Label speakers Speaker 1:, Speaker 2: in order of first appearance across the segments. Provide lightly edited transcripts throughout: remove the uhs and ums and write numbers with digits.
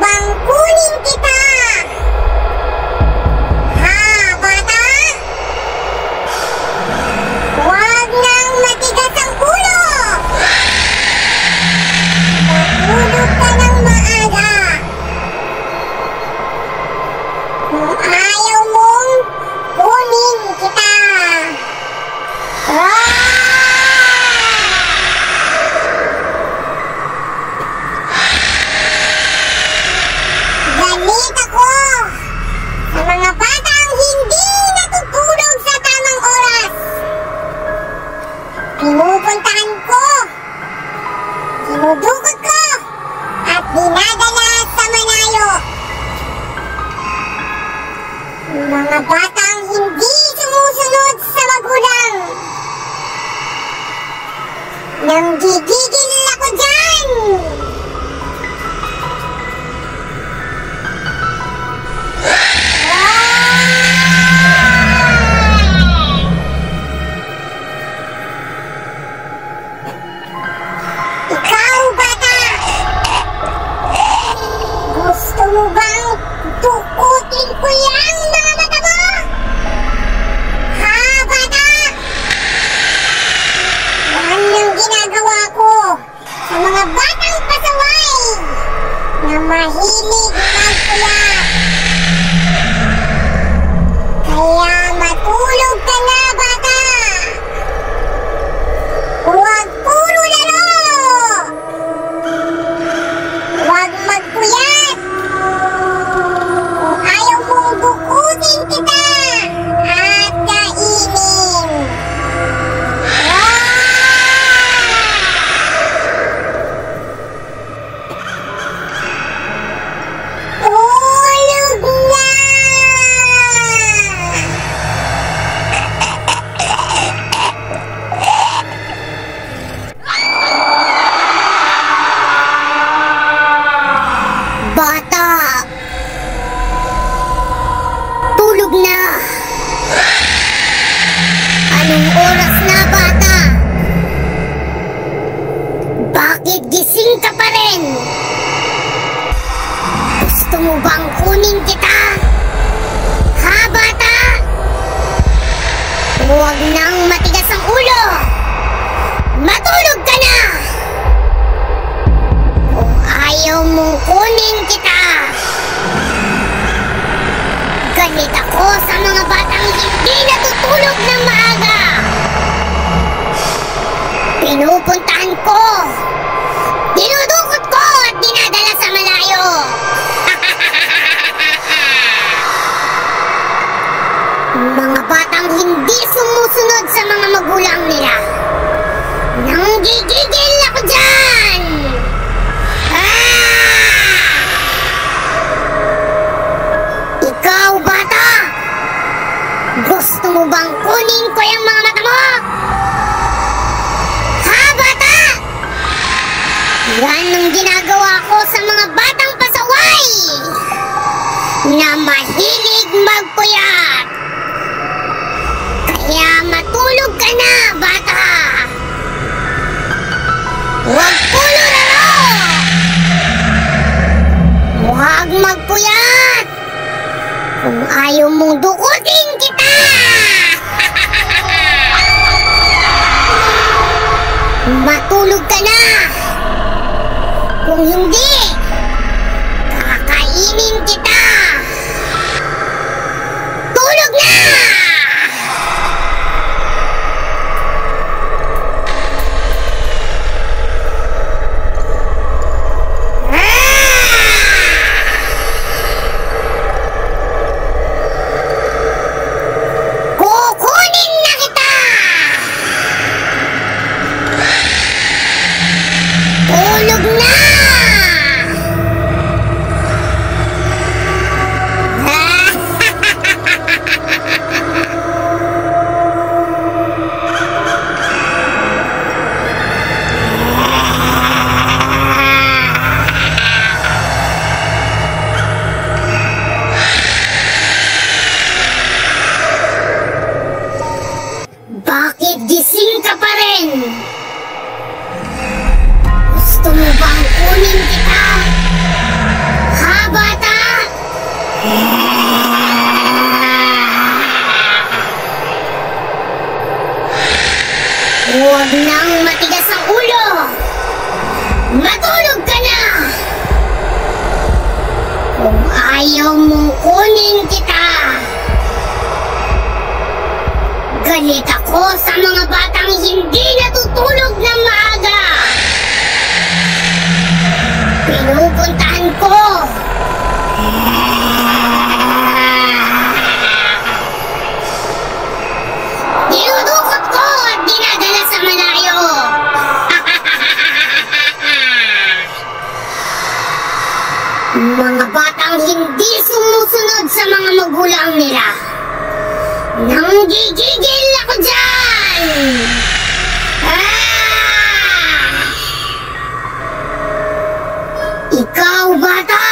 Speaker 1: bang kunin kita? Ha, bata? Huwag nang matigas ang ulo! Matulog ka ng maaga. Kung ayaw mong kunin kita. Galit ako sa mga batang hindi natutulog sa tamang oras. Pinupuntahan ko, dinudukot ko, at dinadala sa malayo. Mga batang hindi sumusunod sa magulang. Nanggigigil ako dyan! Ikaw, bata! Gusto mo bang tukutin ko lang mga mata mo? Ha, bata? Yan ang ginagawa ko sa mga batang pasaway na mahilig magpuyat. Kaya matulog ka na, bata! Huwag puro laro! Huwag magpuyat! Kung ayaw mong bukutin kita at kainin. Tulog na! Bata! Tulog na! Anong oras na, bata? Bakit gising ka pa rin? Gusto mo bang kunin kita? Ha, bata? Huwag nang matigas ang ulo! Matulog ka na! Kung ayaw mong kunin kita, galit ako sa mga batang hindi natutulog ng maaga. Pinupuntahan ko, dinudukot ko at dinadala sa malayo. Mga batang hindi sumusunod sa mga magulang nila. Nanggigigil ako dyan! Ikaw, bata! Gusto mo bang kunin ko yung mga mata mo? Ha, bata? Yan ang ginagawa ko sa mga batang pasaway na mahilig magpuyat. Kaya matulog ka na, bata! Huwag puro laro! Huwag magpuyat! Kung ayaw mong dukutin kita! Matulog ka na! Kung hindi, kakainin kita! Tulog na! Galit ako sa mga batang hindi natutulog ng maaga. Pinupuntahan ko. Dinudukot ko at dinadala sa malayo. Mga batang hindi sumusunod sa mga magulang nila. Nanggigigil ako dyan! Ikaw, bata!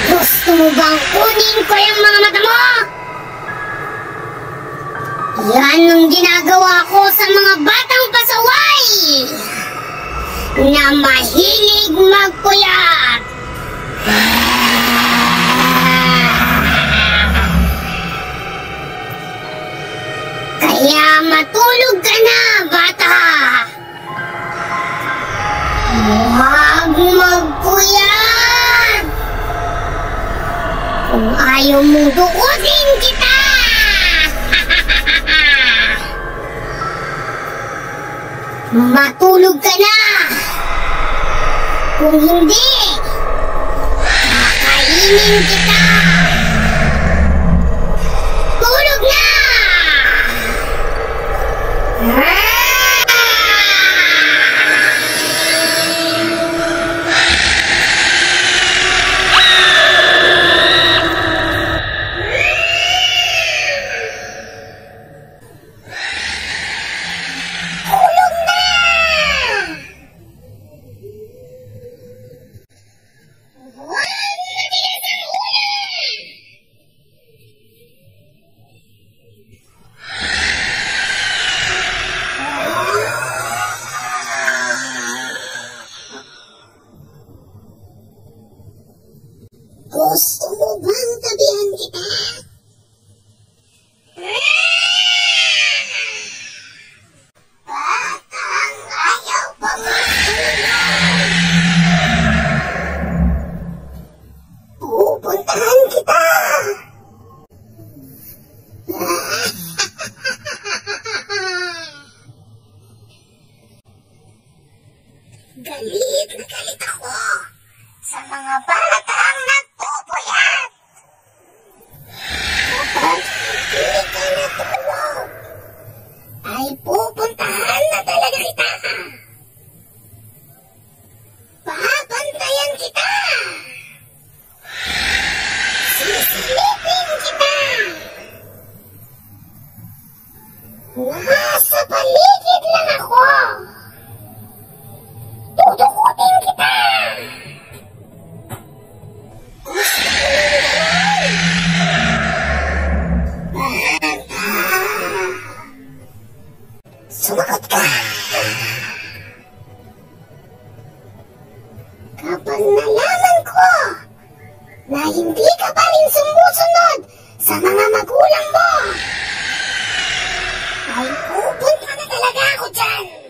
Speaker 1: Gusto mo bang kunin ko yung mga mata mo? Yan ang ginagawa ko sa mga batang pasaway na mahilig magpuyat. Kaya matulog ka na, bata. Huwag magpuyat. Kung ayaw mong dukutin kita. Matulog ka na. Kung hindi, kakainin kita. Tulog na! Gusto mo bang tabihan kita? Batang ayaw pa matulog. Pupuntahan kita. Galit na galit ako sa mga batang nagpupuyat. Kapag hindi ka natulog, ay pupuntahan na talaga kita. Papantayan kita. Sisilipin kita. Nasa paligid lang ako. Tutukutin kita. Gusto mo naman? Sumagot ka. Kapag nalaman ko na hindi ka pa rin sumusunod sa mga magulang mo, ay pupunta na talaga ako dyan.